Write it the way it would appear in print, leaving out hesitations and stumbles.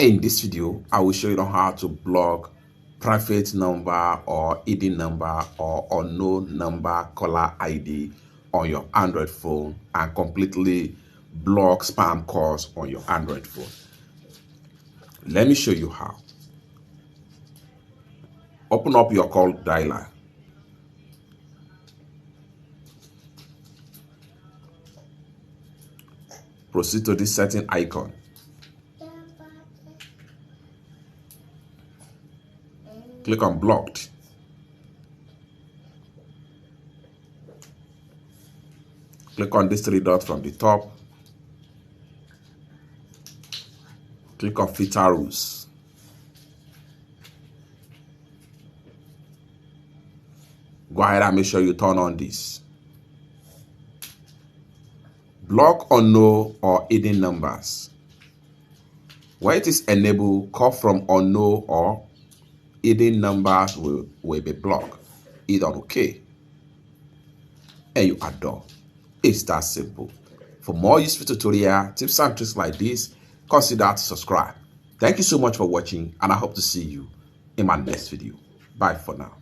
In this video, I will show you how to block private number or hidden number or unknown number caller ID on your Android phone and completely block spam calls on your Android phone. Let me show you how. Open up your call dialer. Proceed to this setting icon. Click on blocked. Click on these three dots from the top. Click on filter rules. Go ahead and make sure you turn on this. Block unknown or hidden numbers. When it is enabled, call from unknown or hidden numbers will be blocked. Hit on OK. And you are done. It's that simple. For more useful tutorial, tips and tricks like this, consider to subscribe. Thank you so much for watching, and I hope to see you in my next video. Bye for now.